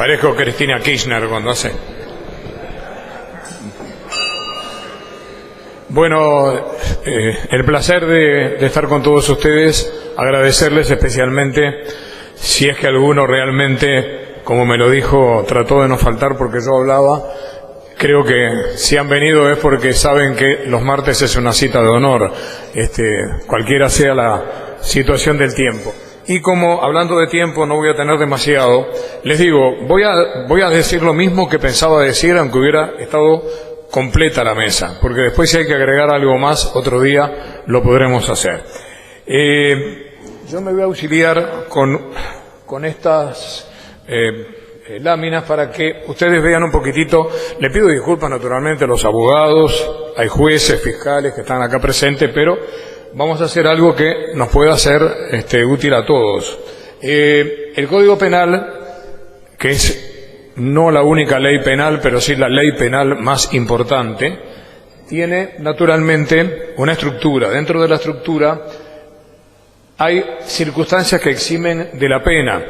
Parezco Cristina Kirchner cuando hace. Bueno, el placer de estar con todos ustedes, agradecerles especialmente, si es que alguno realmente, como me lo dijo, trató de no faltar porque yo hablaba. Creo que si han venido es porque saben que los martes es una cita de honor, cualquiera sea la situación del tiempo. Y como hablando de tiempo no voy a tener demasiado, les digo, voy a decir lo mismo que pensaba decir aunque hubiera estado completa la mesa, porque después si hay que agregar algo más, otro día lo podremos hacer. Yo me voy a auxiliar con estas láminas para que ustedes vean un poquitito. Le pido disculpas naturalmente a los abogados, hay jueces, fiscales que están acá presentes, pero vamos a hacer algo que nos pueda ser útil a todos. El Código Penal, que es no la única ley penal, pero sí la ley penal más importante, tiene naturalmente una estructura. Dentro de la estructura hay circunstancias que eximen de la pena.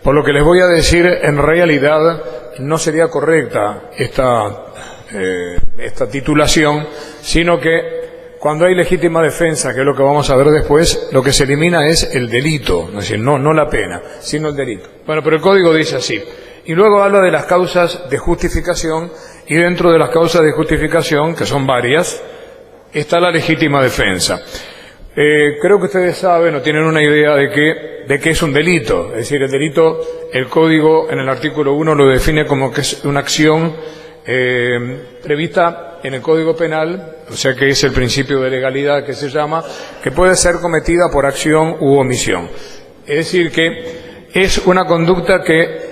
Por lo que les voy a decir, en realidad no sería correcta esta titulación, sino que cuando hay legítima defensa, que es lo que vamos a ver después, lo que se elimina es el delito, es decir, no la pena, sino el delito. Bueno, pero el Código dice así. Y luego habla de las causas de justificación, y dentro de las causas de justificación, que son varias, está la legítima defensa. Creo que ustedes saben o tienen una idea de qué es un delito. Es decir, el delito, el Código en el artículo 1 lo define como que es una acción prevista en el Código Penal, o sea que es el principio de legalidad que se llama, que puede ser cometida por acción u omisión. Es decir, que es una conducta que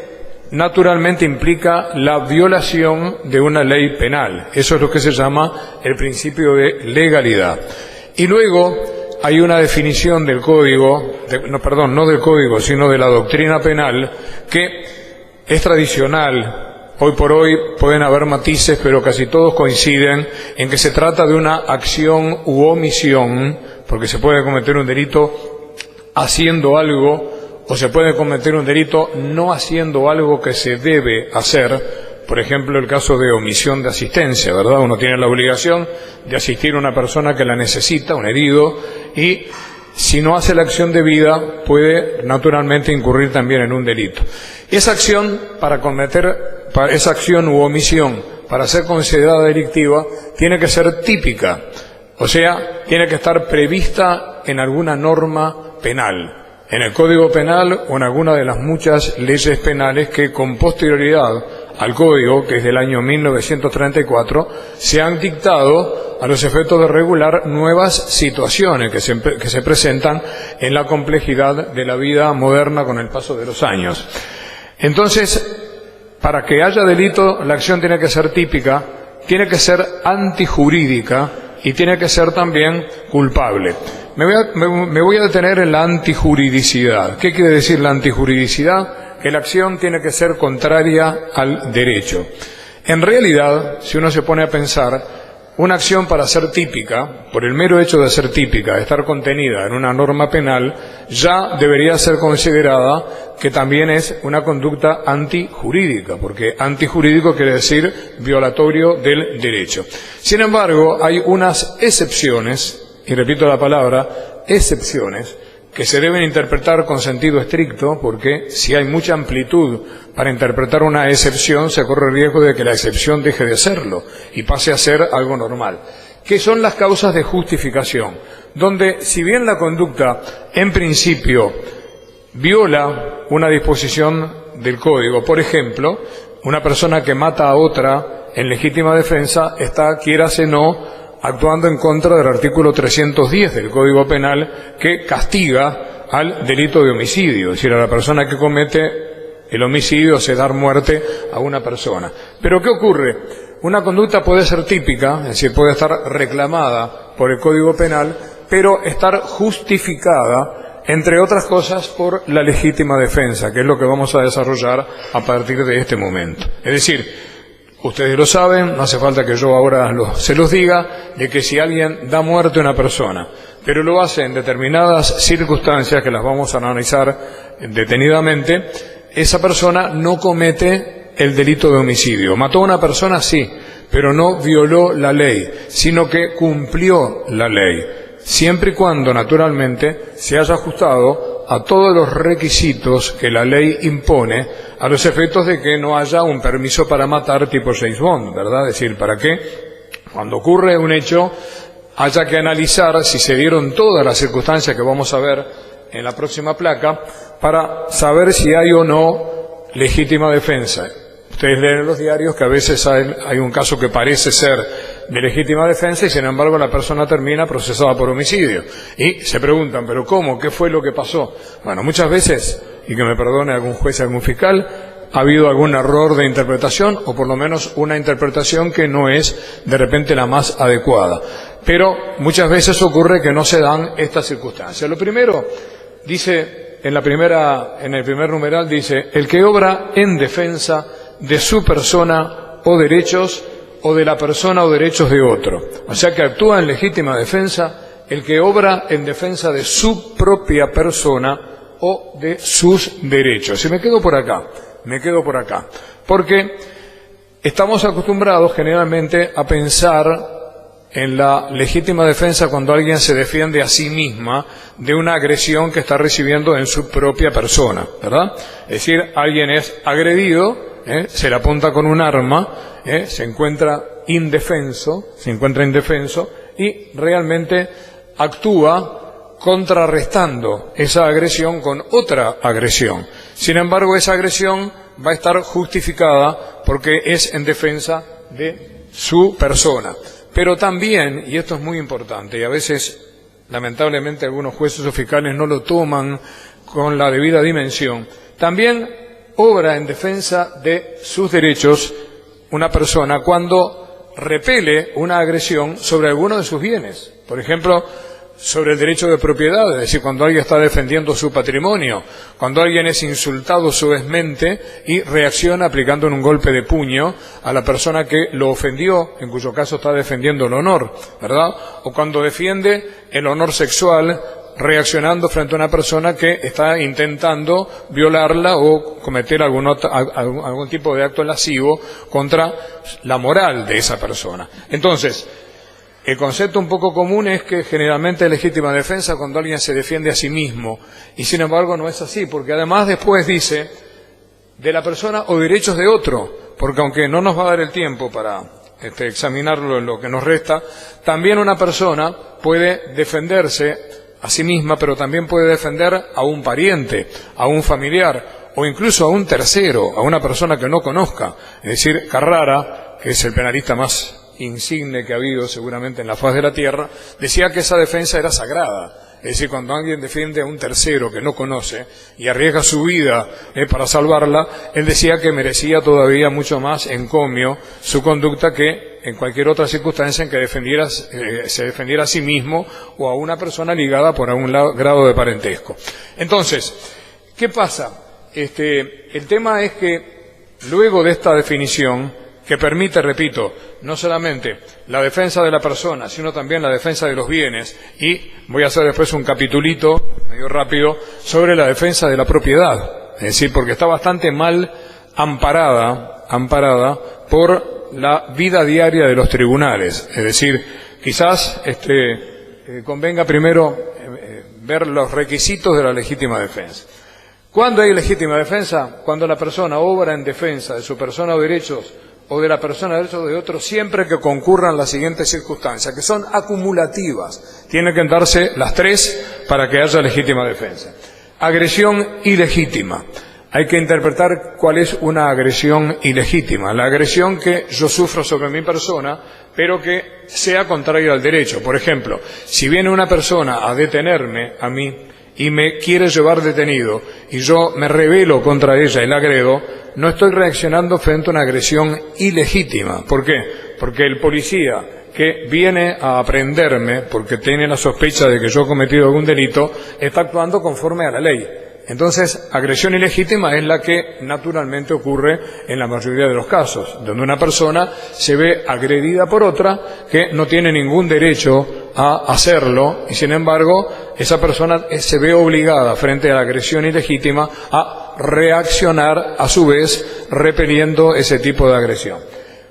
naturalmente implica la violación de una ley penal. Eso es lo que se llama el principio de legalidad. Y luego hay una definición del Código, no del Código, sino de la doctrina penal, que es tradicional. Hoy por hoy pueden haber matices, pero casi todos coinciden en que se trata de una acción u omisión, porque se puede cometer un delito haciendo algo, o se puede cometer un delito no haciendo algo que se debe hacer. Por ejemplo, el caso de omisión de asistencia, ¿verdad? Uno tiene la obligación de asistir a una persona que la necesita, un herido, y si no hace la acción debida, puede naturalmente incurrir también en un delito. Esa acción esa acción u omisión, para ser considerada delictiva, tiene que ser típica, o sea, tiene que estar prevista en alguna norma penal, en el Código Penal o en alguna de las muchas leyes penales que con posterioridad al Código, que es del año 1934, se han dictado a los efectos de regular nuevas situaciones que se presentan en la complejidad de la vida moderna con el paso de los años. Entonces, para que haya delito, la acción tiene que ser típica, tiene que ser antijurídica y tiene que ser también culpable. Me voy a detener en la antijuridicidad. ¿Qué quiere decir la antijuridicidad? Que la acción tiene que ser contraria al derecho. En realidad, si uno se pone a pensar, una acción para ser típica, por el mero hecho de ser típica, de estar contenida en una norma penal, ya debería ser considerada que también es una conducta antijurídica, porque antijurídico quiere decir violatorio del derecho. Sin embargo, hay unas excepciones, y repito la palabra, excepciones, que se deben interpretar con sentido estricto, porque si hay mucha amplitud para interpretar una excepción, se corre el riesgo de que la excepción deje de serlo y pase a ser algo normal. ¿Qué son las causas de justificación? Donde, si bien la conducta, en principio, viola una disposición del Código, por ejemplo, una persona que mata a otra en legítima defensa está, quierase no, actuando en contra del artículo 310 del Código Penal, que castiga al delito de homicidio, es decir, a la persona que comete el homicidio, hace dar muerte a una persona. Pero ¿qué ocurre? Una conducta puede ser típica, es decir, puede estar reclamada por el Código Penal, pero estar justificada, entre otras cosas, por la legítima defensa, que es lo que vamos a desarrollar a partir de este momento. Es decir, ustedes lo saben, no hace falta que yo ahora se los diga, de que si alguien da muerte a una persona, pero lo hace en determinadas circunstancias que las vamos a analizar detenidamente, esa persona no comete el delito de homicidio. Mató a una persona, sí, pero no violó la ley, sino que cumplió la ley, siempre y cuando, naturalmente, se haya ajustado a todos los requisitos que la ley impone, a los efectos de que no haya un permiso para matar tipo James Bond, ¿verdad? Es decir, para que cuando ocurre un hecho haya que analizar si se dieron todas las circunstancias que vamos a ver en la próxima placa para saber si hay o no legítima defensa. Ustedes leen en los diarios que a veces hay un caso que parece ser de legítima defensa y sin embargo la persona termina procesada por homicidio. Y se preguntan, ¿pero cómo? ¿Qué fue lo que pasó? Bueno, muchas veces, y que me perdone algún juez y algún fiscal, ha habido algún error de interpretación o por lo menos una interpretación que no es de repente la más adecuada. Pero muchas veces ocurre que no se dan estas circunstancias. Lo primero, dice en el primer numeral, dice, el que obra en defensa de su persona o derechos o de la persona o derechos de otro. O sea que actúa en legítima defensa el que obra en defensa de su propia persona o de sus derechos. Y me quedo por acá, porque estamos acostumbrados generalmente a pensar en la legítima defensa cuando alguien se defiende a sí misma de una agresión que está recibiendo en su propia persona, ¿verdad? Es decir, alguien es agredido, se le apunta con un arma, se encuentra indefenso y realmente actúa contrarrestando esa agresión con otra agresión. Sin embargo, esa agresión va a estar justificada porque es en defensa de su persona. Pero también, y esto es muy importante, y a veces lamentablemente algunos jueces o fiscales no lo toman con la debida dimensión, también obra en defensa de sus derechos una persona cuando repele una agresión sobre alguno de sus bienes. Por ejemplo, sobre el derecho de propiedad, es decir, cuando alguien está defendiendo su patrimonio, cuando alguien es insultado suavemente y reacciona aplicando un golpe de puño a la persona que lo ofendió, en cuyo caso está defendiendo el honor, ¿verdad? O cuando defiende el honor sexual, reaccionando frente a una persona que está intentando violarla o cometer algún tipo de acto lascivo contra la moral de esa persona. Entonces, el concepto un poco común es que generalmente es legítima defensa cuando alguien se defiende a sí mismo, y sin embargo no es así, porque además después dice de la persona o derechos de otro, porque aunque no nos va a dar el tiempo para examinarlo en lo que nos resta, también una persona puede defenderse a sí misma, pero también puede defender a un pariente, a un familiar, o incluso a un tercero, a una persona que no conozca. Es decir, Carrara, que es el penalista más insigne que ha habido seguramente en la faz de la tierra, decía que esa defensa era sagrada. Es decir, cuando alguien defiende a un tercero que no conoce y arriesga su vida para salvarla, él decía que merecía todavía mucho más encomio su conducta que en cualquier otra circunstancia en que se defendiera a sí mismo o a una persona ligada por algún grado de parentesco. Entonces, ¿qué pasa? El tema es que luego de esta definición, que permite, repito, no solamente la defensa de la persona, sino también la defensa de los bienes, y voy a hacer después un capitulito, medio rápido, sobre la defensa de la propiedad, es decir, porque está bastante mal amparada por la vida diaria de los tribunales, es decir, quizás convenga primero ver los requisitos de la legítima defensa. ¿Cuándo hay legítima defensa? Cuando la persona obra en defensa de su persona o derechos, o de la persona o derechos de otro, siempre que concurran las siguientes circunstancias, que son acumulativas. Tienen que darse las tres para que haya legítima defensa. Agresión ilegítima. Hay que interpretar cuál es una agresión ilegítima. La agresión que yo sufro sobre mi persona, pero que sea contraria al derecho. Por ejemplo, si viene una persona a detenerme a mí y me quiere llevar detenido y yo me rebelo contra ella y la agredo, no estoy reaccionando frente a una agresión ilegítima. ¿Por qué? Porque el policía que viene a aprenderme porque tiene la sospecha de que yo he cometido algún delito está actuando conforme a la ley. Entonces, agresión ilegítima es la que naturalmente ocurre en la mayoría de los casos, donde una persona se ve agredida por otra que no tiene ningún derecho a hacerlo y sin embargo esa persona se ve obligada frente a la agresión ilegítima a reaccionar a su vez repeliendo ese tipo de agresión.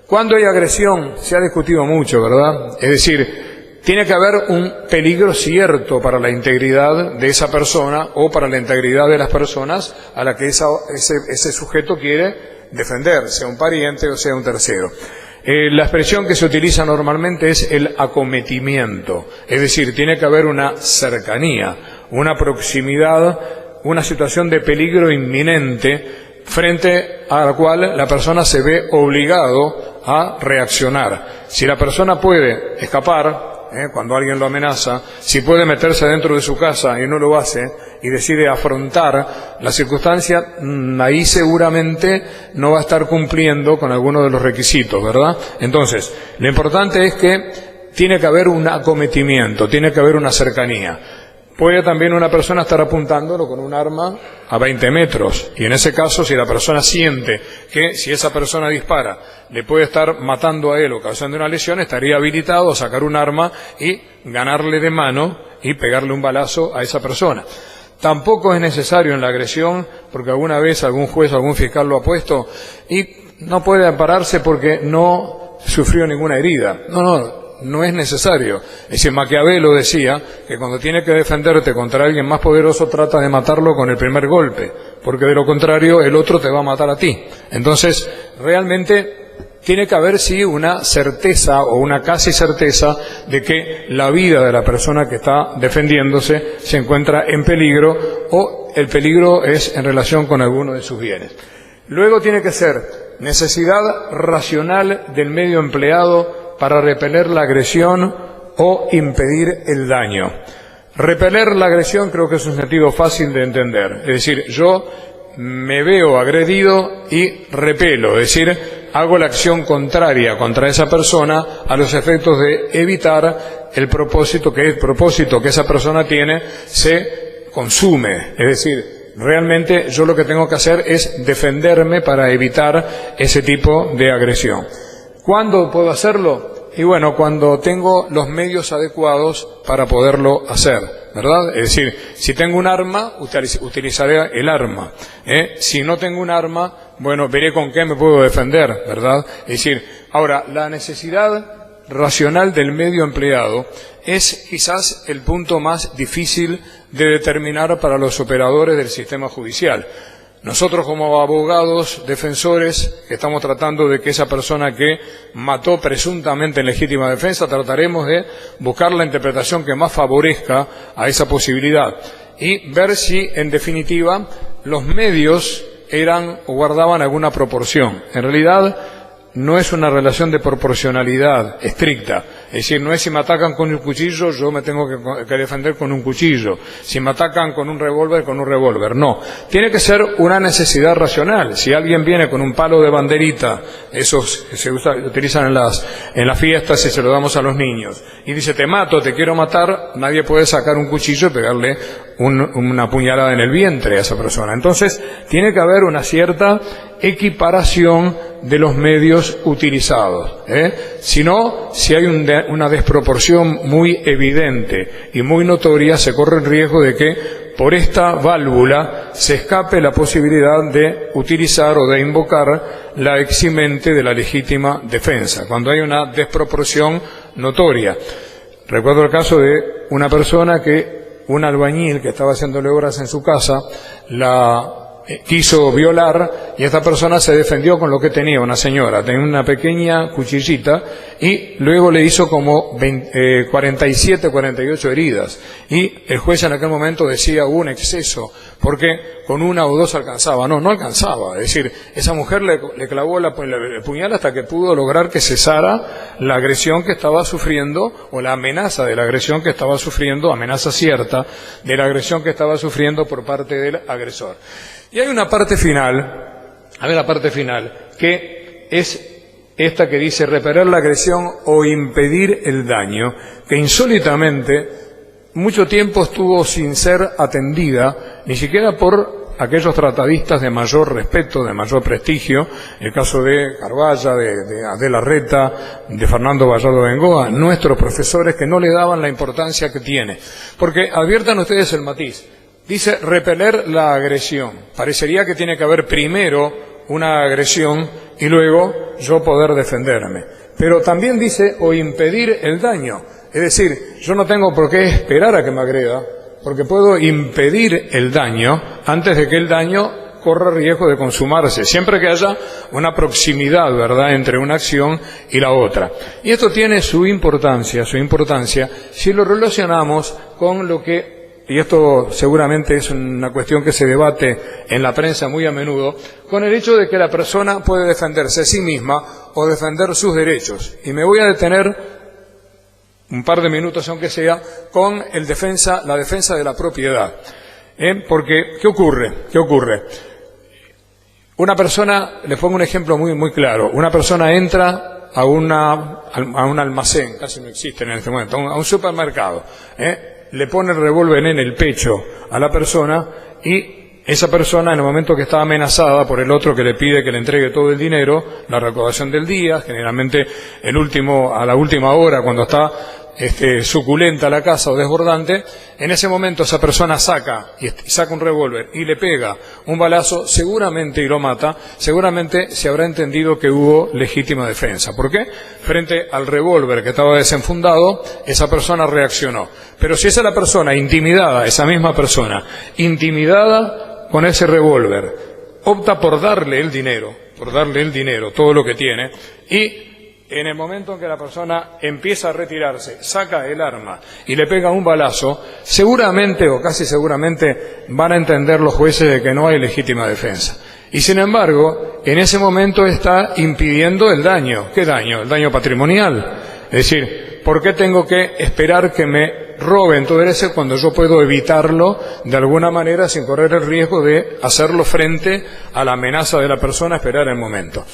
Cuando hay agresión, se ha discutido mucho, ¿verdad? Es decir, tiene que haber un peligro cierto para la integridad de esa persona o para la integridad de las personas a la que ese sujeto quiere defender, sea un pariente o sea un tercero. La expresión que se utiliza normalmente es el acometimiento, es decir, tiene que haber una cercanía, una proximidad, una situación de peligro inminente frente a la cual la persona se ve obligado a reaccionar. Si la persona puede escapar, cuando alguien lo amenaza, si puede meterse dentro de su casa y no lo hace y decide afrontar la circunstancia, ahí seguramente no va a estar cumpliendo con alguno de los requisitos, ¿verdad? Entonces, lo importante es que tiene que haber un acometimiento, tiene que haber una cercanía. Puede también una persona estar apuntándolo con un arma a 20 metros, y en ese caso, si la persona siente que si esa persona dispara le puede estar matando a él o causando una lesión, estaría habilitado a sacar un arma y ganarle de mano y pegarle un balazo a esa persona. Tampoco es necesario en la agresión, porque alguna vez algún juez o algún fiscal lo ha puesto, y no puede ampararse porque no sufrió ninguna herida. No es necesario. Es decir, Maquiavelo decía que cuando tiene que defenderte contra alguien más poderoso, trata de matarlo con el primer golpe, porque de lo contrario el otro te va a matar a ti. Entonces, realmente tiene que haber sí una certeza o una casi certeza de que la vida de la persona que está defendiéndose se encuentra en peligro, o el peligro es en relación con alguno de sus bienes. Luego tiene que ser necesidad racional del medio empleado para repeler la agresión o impedir el daño. Repeler la agresión creo que es un sentido fácil de entender. Es decir, yo me veo agredido y repelo, es decir, hago la acción contraria contra esa persona a los efectos de evitar el propósito que esa persona tiene se consume. Es decir, realmente yo lo que tengo que hacer es defenderme para evitar ese tipo de agresión. ¿Cuándo puedo hacerlo? Y bueno, cuando tengo los medios adecuados para poderlo hacer, ¿verdad? Es decir, si tengo un arma, utilizaré el arma. Si no tengo un arma, bueno, veré con qué me puedo defender, ¿verdad? Es decir, ahora, la necesidad racional del medio empleado es quizás el punto más difícil de determinar para los operadores del sistema judicial. Nosotros como abogados, defensores, que estamos tratando de que esa persona que mató presuntamente en legítima defensa, trataremos de buscar la interpretación que más favorezca a esa posibilidad y ver si, en definitiva, los medios eran o guardaban alguna proporción. En realidad, no es una relación de proporcionalidad estricta. Es decir, no es si me atacan con un cuchillo, yo me tengo que defender con un cuchillo. Si me atacan con un revólver, no. Tiene que ser una necesidad racional. Si alguien viene con un palo de banderita, esos que se utilizan en las fiestas y se lo damos a los niños, y dice, te mato, te quiero matar, nadie puede sacar un cuchillo y pegarle una puñalada en el vientre a esa persona. Entonces, tiene que haber una cierta equiparación de los medios utilizados. Si no, si hay una desproporción muy evidente y muy notoria, se corre el riesgo de que por esta válvula se escape la posibilidad de utilizar o de invocar la eximente de la legítima defensa, cuando hay una desproporción notoria. Recuerdo el caso de una persona un albañil que estaba haciéndole obras en su casa, la quiso violar y esta persona se defendió con lo que tenía, una señora, tenía una pequeña cuchillita y luego le hizo como 47, 48 heridas y el juez en aquel momento decía hubo un exceso porque con una o dos alcanzaba, no alcanzaba, es decir, esa mujer le clavó el puñal hasta que pudo lograr que cesara la agresión que estaba sufriendo o la amenaza de la agresión que estaba sufriendo, amenaza cierta de la agresión que estaba sufriendo por parte del agresor. Y hay una parte final, que es esta que dice repeler la agresión o impedir el daño, que insólitamente mucho tiempo estuvo sin ser atendida, ni siquiera por aquellos tratadistas de mayor respeto, de mayor prestigio, el caso de Carballa, de Adela Reta, de Fernando Vallardo Bengoa, nuestros profesores que no le daban la importancia que tiene. Porque adviertan ustedes el matiz. Dice repeler la agresión. Parecería que tiene que haber primero una agresión y luego yo poder defenderme. Pero también dice o impedir el daño. Es decir, yo no tengo por qué esperar a que me agreda, porque puedo impedir el daño antes de que el daño corra riesgo de consumarse, siempre que haya una proximidad, ¿verdad?, entre una acción y la otra. Y esto tiene su importancia si lo relacionamos con lo que, y esto seguramente es una cuestión que se debate en la prensa muy a menudo, con el hecho de que la persona puede defenderse a sí misma o defender sus derechos. Y me voy a detener un par de minutos, aunque sea, con la defensa de la propiedad. Porque, ¿qué ocurre? Una persona, les pongo un ejemplo muy claro, una persona entra a un almacén, casi no existe en este momento, a un supermercado, le pone el revólver en el pecho a la persona y esa persona, en el momento que está amenazada por el otro que le pide que le entregue todo el dinero, la recaudación del día, generalmente a la última hora, cuando está suculenta la casa o desbordante, en ese momento esa persona saca un revólver y le pega un balazo, seguramente, y lo mata, seguramente se habrá entendido que hubo legítima defensa. ¿Por qué? Frente al revólver que estaba desenfundado, esa persona reaccionó. Pero si esa es la persona intimidada, esa misma persona, intimidada con ese revólver, opta por darle el dinero, todo lo que tiene, y en el momento en que la persona empieza a retirarse, saca el arma y le pega un balazo, seguramente o casi seguramente van a entender los jueces de que no hay legítima defensa. Y sin embargo, en ese momento está impidiendo el daño. ¿Qué daño? El daño patrimonial. Es decir, ¿por qué tengo que esperar que me roben todo eso cuando yo puedo evitarlo de alguna manera sin correr el riesgo de hacerlo frente a la amenaza de la persona, esperar el momento?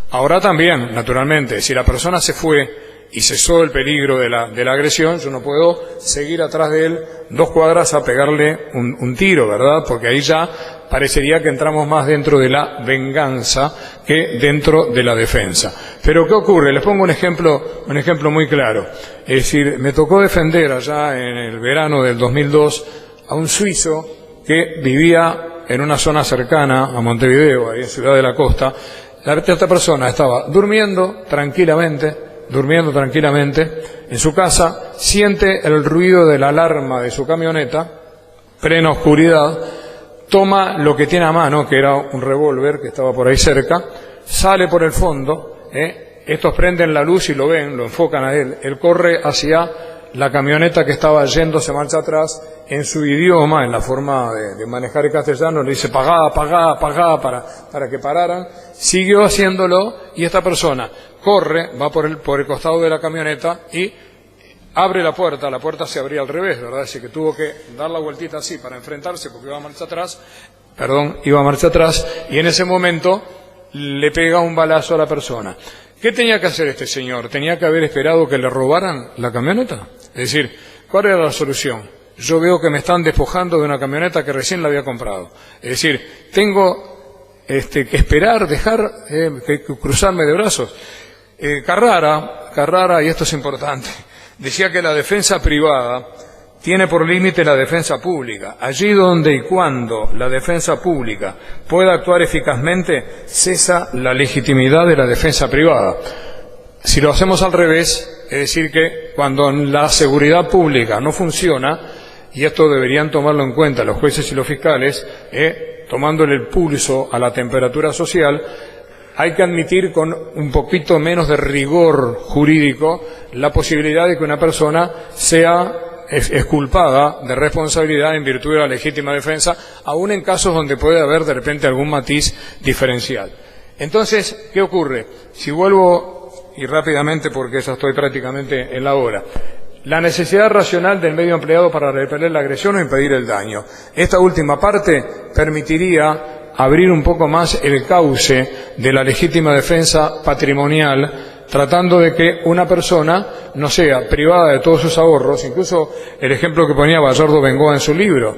Ahora también, naturalmente, si la persona se fue y cesó el peligro de la agresión, yo no puedo seguir atrás de él 2 cuadras a pegarle un tiro, ¿verdad? Porque ahí ya parecería que entramos más dentro de la venganza que dentro de la defensa. Pero ¿qué ocurre? Les pongo un ejemplo muy claro. Es decir, me tocó defender allá en el verano del 2002 a un suizo que vivía en una zona cercana a Montevideo, ahí en Ciudad de la Costa. Esta persona estaba durmiendo tranquilamente en su casa, siente el ruido de la alarma de su camioneta, plena oscuridad, toma lo que tiene a mano, que era un revólver que estaba por ahí cerca, sale por el fondo, estos prenden la luz y lo ven, lo enfocan a él corre hacia la camioneta que estaba yéndose marcha atrás, en su idioma, en la forma de manejar el castellano, le dice pagá para que pararan, siguió haciéndolo y esta persona corre, va por el costado de la camioneta y abre la puerta se abría al revés, ¿verdad? Así que tuvo que dar la vueltita así para enfrentarse porque iba marcha atrás y en ese momento le pega un balazo a la persona. ¿Qué tenía que hacer este señor? ¿Tenía que haber esperado que le robaran la camioneta? Es decir, ¿cuál era la solución? Yo veo que me están despojando de una camioneta que recién la había comprado. Es decir, tengo que esperar, que cruzarme de brazos. Carrara, y esto es importante, decía que la defensa privada tiene por límite la defensa pública. Allí donde y cuando la defensa pública pueda actuar eficazmente, cesa la legitimidad de la defensa privada. Si lo hacemos al revés, es decir que cuando la seguridad pública no funciona, y esto deberían tomarlo en cuenta los jueces y los fiscales, tomándole el pulso a la temperatura social, hay que admitir con un poquito menos de rigor jurídico la posibilidad de que una persona sea exculpada de responsabilidad en virtud de la legítima defensa, aún en casos donde puede haber de repente algún matiz diferencial. Entonces, ¿qué ocurre? Si vuelvo, y rápidamente porque ya estoy prácticamente en la hora, la necesidad racional del medio empleado para repeler la agresión o impedir el daño. Esta última parte permitiría abrir un poco más el cauce de la legítima defensa patrimonial, tratando de que una persona no sea privada de todos sus ahorros. Incluso el ejemplo que ponía Bayardo Bengoa en su libro,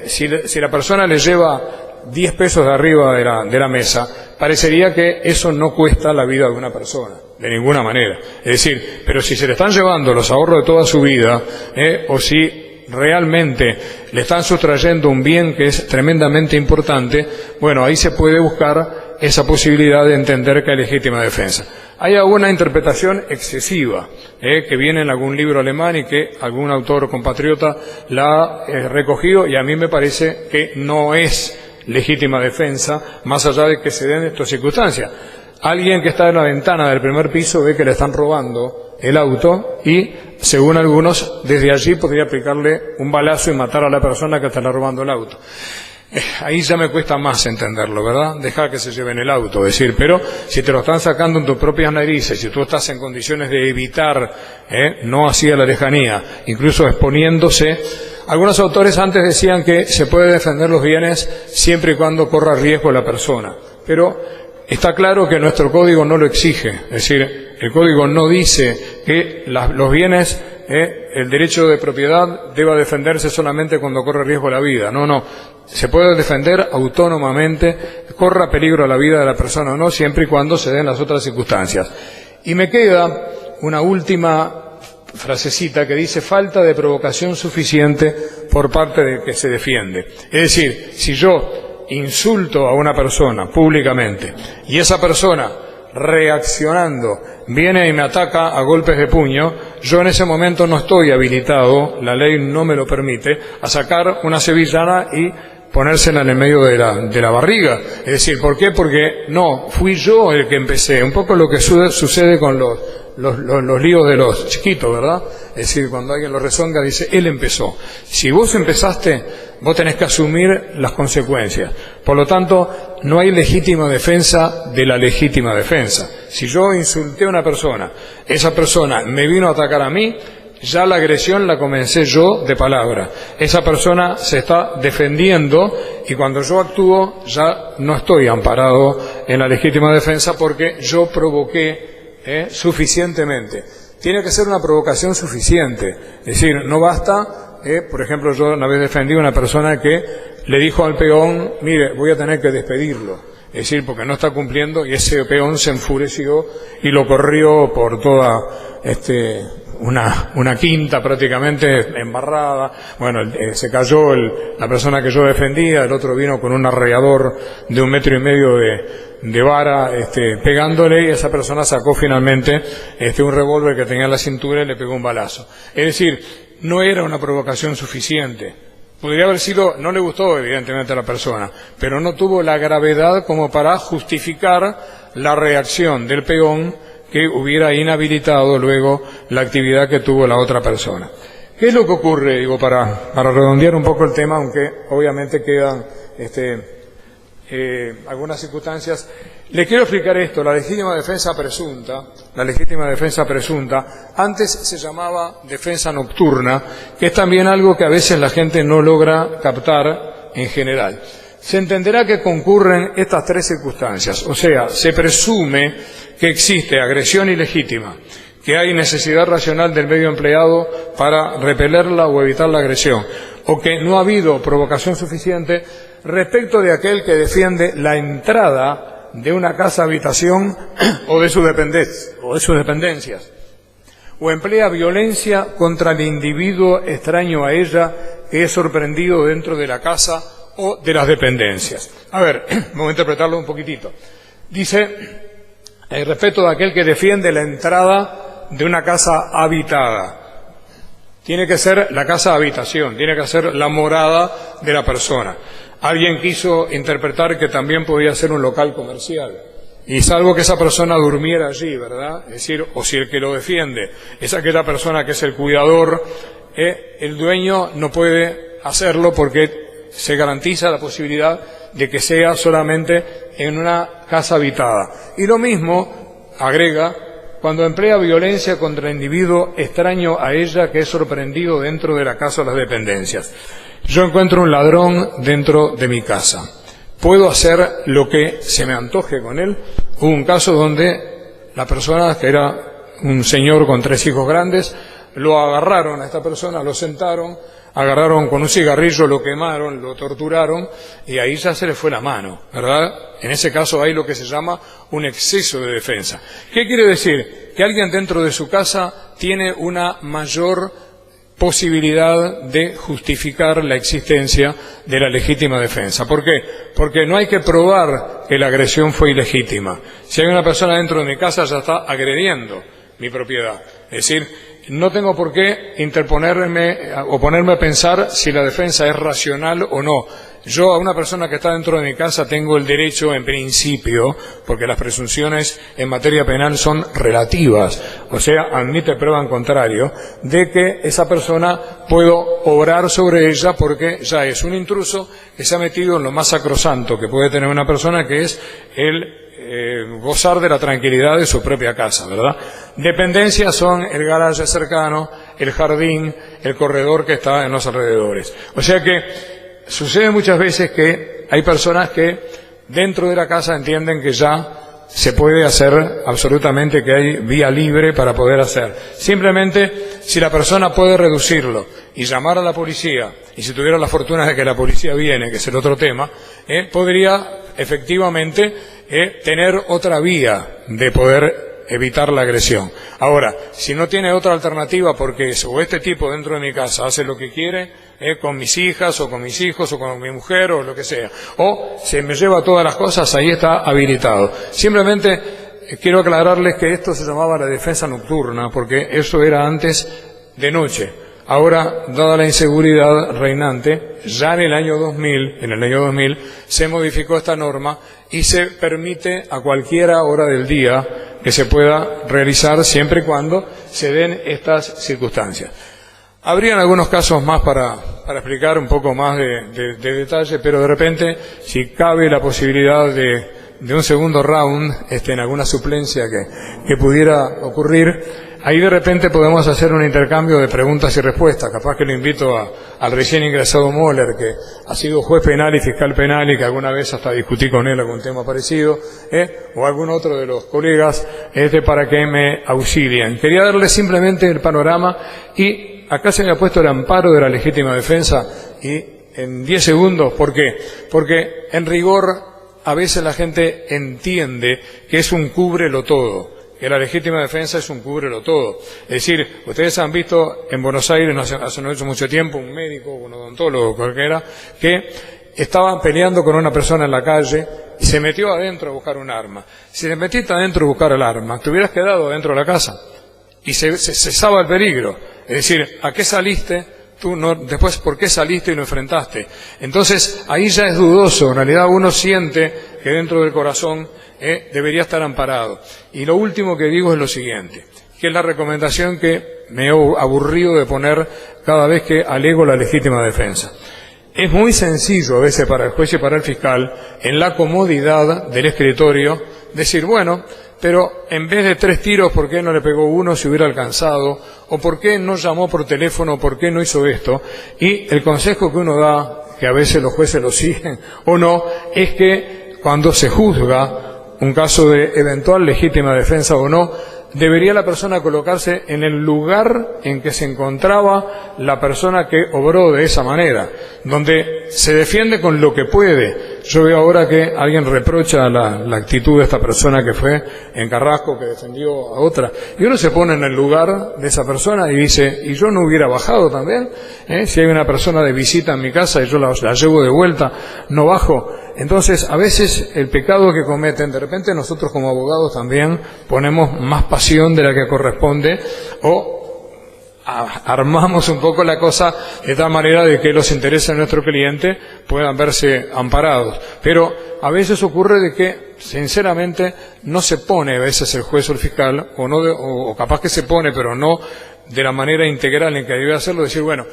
si la persona le lleva 10 pesos de arriba de la mesa, parecería que eso no cuesta la vida de una persona, de ninguna manera. Es decir, pero si se le están llevando los ahorros de toda su vida, o si realmente le están sustrayendo un bien que es tremendamente importante, bueno, ahí se puede buscar esa posibilidad de entender que hay legítima defensa. Hay alguna interpretación excesiva, que viene en algún libro alemán y que algún autor compatriota la ha recogido, y a mí me parece que no es legítima defensa, más allá de que se den estas circunstancias. Alguien que está en la ventana del primer piso ve que le están robando el auto y, según algunos, desde allí podría aplicarle un balazo y matar a la persona que está robando el auto. Ahí ya me cuesta más entenderlo, ¿verdad? Dejar que se lleven el auto, es decir, pero si te lo están sacando en tus propias narices, si tú estás en condiciones de evitar, no así a la lejanía, incluso exponiéndose. Algunos autores antes decían que se puede defender los bienes siempre y cuando corra riesgo la persona, pero está claro que nuestro código no lo exige, es decir, el código no dice que los bienes, el derecho de propiedad deba defenderse solamente cuando corre riesgo la vida. No, se puede defender autónomamente, corra peligro a la vida de la persona o no, siempre y cuando se den las otras circunstancias. Y me queda una última frasecita que dice falta de provocación suficiente por parte del que se defiende. Es decir, si yo insulto a una persona públicamente y esa persona reaccionando viene y me ataca a golpes de puño, yo en ese momento no estoy habilitado, la ley no me lo permite, a sacar una sevillana y ponérsela en el medio de la barriga. Es decir, ¿por qué? Porque no, fui yo el que empecé. Un poco lo que sucede con los líos de los chiquitos, ¿verdad? Es decir, cuando alguien lo rezonga, dice, él empezó. Si vos empezaste, vos tenés que asumir las consecuencias. Por lo tanto, no hay legítima defensa de la legítima defensa. Si yo insulté a una persona, esa persona me vino a atacar a mí, ya la agresión la comencé yo de palabra. Esa persona se está defendiendo y cuando yo actúo ya no estoy amparado en la legítima defensa porque yo provoqué suficientemente. Tiene que ser una provocación suficiente. Es decir, no basta, por ejemplo, yo una vez defendí a una persona que le dijo al peón, mire, voy a tener que despedirlo. Es decir, porque no está cumpliendo, y ese peón se enfureció y lo corrió por toda una quinta prácticamente embarrada. Bueno, se cayó la persona que yo defendía, el otro vino con un arrollador de 1,5 metros de vara, pegándole, y esa persona sacó finalmente un revólver que tenía en la cintura y le pegó un balazo. Es decir, no era una provocación suficiente. Podría haber sido, no le gustó evidentemente a la persona, pero no tuvo la gravedad como para justificar la reacción del peón que hubiera inhabilitado luego la actividad que tuvo la otra persona. ¿Qué es lo que ocurre? Digo, para redondear un poco el tema, aunque obviamente quedan algunas circunstancias. Le quiero explicar esto. La legítima defensa presunta, antes se llamaba defensa nocturna, que es también algo que a veces la gente no logra captar en general. Se entenderá que concurren estas tres circunstancias, o sea, se presume que existe agresión ilegítima, que hay necesidad racional del medio empleado para repelerla o evitar la agresión, o que no ha habido provocación suficiente respecto de aquel que defiende la entrada de una casa habitación o de sus dependencias, o emplea violencia contra el individuo extraño a ella que es sorprendido dentro de la casa o de las dependencias. A ver, vamos a interpretarlo un poquitito. Dice, respecto de aquel que defiende la entrada de una casa habitada. Tiene que ser la casa habitación, tiene que ser la morada de la persona. Alguien quiso interpretar que también podía ser un local comercial. Y salvo que esa persona durmiera allí, ¿verdad? Es decir, o si el que lo defiende es aquella persona que es el cuidador, el dueño no puede hacerlo porque se garantiza la posibilidad de que sea solamente en una casa habitada. Y lo mismo, agrega, cuando emplea violencia contra individuo extraño a ella que es sorprendido dentro de la casa o las dependencias. Yo encuentro un ladrón dentro de mi casa. ¿Puedo hacer lo que se me antoje con él? Hubo un caso donde la persona, que era un señor con 3 hijos grandes, lo agarraron a esta persona, lo sentaron, agarraron con un cigarrillo, lo quemaron, lo torturaron y ahí ya se le fue la mano, ¿verdad? En ese caso hay lo que se llama un exceso de defensa. ¿Qué quiere decir? Que alguien dentro de su casa tiene una mayor posibilidad de justificar la existencia de la legítima defensa. ¿Por qué? Porque no hay que probar que la agresión fue ilegítima. Si hay una persona dentro de mi casa, ya está agrediendo mi propiedad. Es decir, no tengo por qué interponerme o ponerme a pensar si la defensa es racional o no. Yo a una persona que está dentro de mi casa tengo el derecho, en principio, porque las presunciones en materia penal son relativas, o sea, admite prueba en contrario, de que esa persona puedo obrar sobre ella porque ya es un intruso que se ha metido en lo más sacrosanto que puede tener una persona, que es el gozar de la tranquilidad de su propia casa, ¿verdad? Dependencias son el garaje cercano, el jardín, el corredor que está en los alrededores. O sea que sucede muchas veces que hay personas que dentro de la casa entienden que ya se puede hacer absolutamente, que hay vía libre para poder hacer. Simplemente, si la persona puede reducirlo y llamar a la policía, y si tuviera la fortuna de que la policía viene, que es el otro tema, podría efectivamente tener otra vía de poder evitar la agresión. Ahora, si no tiene otra alternativa porque o este tipo dentro de mi casa hace lo que quiere con mis hijas o con mis hijos o con mi mujer o lo que sea, o se me lleva todas las cosas, ahí está habilitado. Simplemente quiero aclararles que esto se llamaba la defensa nocturna porque eso era antes de noche. Ahora, dada la inseguridad reinante, ya en el año 2000 se modificó esta norma y se permite a cualquier hora del día que se pueda realizar siempre y cuando se den estas circunstancias. Habrían algunos casos más para explicar un poco más de detalle, pero de repente, si cabe la posibilidad de un segundo round, en alguna suplencia que pudiera ocurrir, ahí de repente podemos hacer un intercambio de preguntas y respuestas. Capaz que lo invito al recién ingresado Moller, que ha sido juez penal y fiscal penal y que alguna vez hasta discutí con él algún tema parecido, o algún otro de los colegas, para que me auxilien. Quería darles simplemente el panorama y acá se me ha puesto el amparo de la legítima defensa y en 10 segundos, ¿por qué? Porque en rigor a veces la gente entiende que es un cúbrelo todo, que la legítima defensa es un cúbrelo todo. Es decir, ustedes han visto en Buenos Aires, hace no mucho tiempo, un médico, un odontólogo, cualquiera, que estaba peleando con una persona en la calle y se metió adentro a buscar un arma. Si te metiste adentro a buscar el arma, te hubieras quedado dentro de la casa y se cesaba el peligro. Es decir, ¿a qué saliste? Tú no, después, ¿por qué saliste y lo enfrentaste? Entonces, ahí ya es dudoso. En realidad uno siente que dentro del corazón debería estar amparado. Y lo último que digo es lo siguiente, que es la recomendación que me he aburrido de poner cada vez que alego la legítima defensa. Es muy sencillo a veces para el juez y para el fiscal, en la comodidad del escritorio, decir, bueno, pero en vez de 3 tiros, ¿por qué no le pegó uno si hubiera alcanzado? ¿O por qué no llamó por teléfono? ¿Por qué no hizo esto? Y el consejo que uno da, que a veces los jueces lo siguen o no, es que cuando se juzga un caso de eventual legítima defensa o no, debería la persona colocarse en el lugar en que se encontraba la persona que obró de esa manera, donde se defiende con lo que puede. Yo veo ahora que alguien reprocha la actitud de esta persona que fue en Carrasco, que defendió a otra, y uno se pone en el lugar de esa persona y dice, ¿y yo no hubiera bajado también? Si hay una persona de visita en mi casa y yo la llevo de vuelta, ¿no bajo? Entonces, a veces el pecado que cometen, de repente nosotros como abogados también ponemos más pasión de la que corresponde o armamos un poco la cosa de tal manera de que los intereses de nuestro cliente puedan verse amparados. Pero a veces ocurre de que, sinceramente, no se pone a veces el juez o el fiscal, o capaz que se pone, pero no de la manera integral en que debe hacerlo, decir, bueno,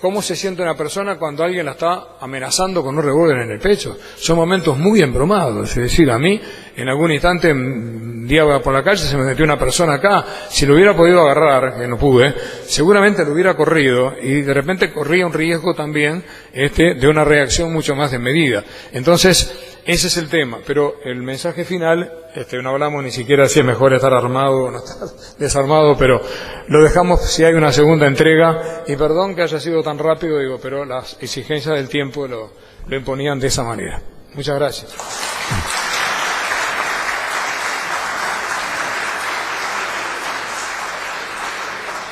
¿cómo se siente una persona cuando alguien la está amenazando con un revólver en el pecho? Son momentos muy embromados. Es decir, a mí, en algún instante, un día por la calle, se me metió una persona acá, si lo hubiera podido agarrar, que no pude, seguramente lo hubiera corrido, y de repente corría un riesgo también, de una reacción mucho más desmedida. Entonces, ese es el tema, pero el mensaje final, no hablamos ni siquiera si es mejor estar armado o no estar desarmado, pero lo dejamos si hay una segunda entrega, y perdón que haya sido tan rápido, pero las exigencias del tiempo lo imponían de esa manera. Muchas gracias.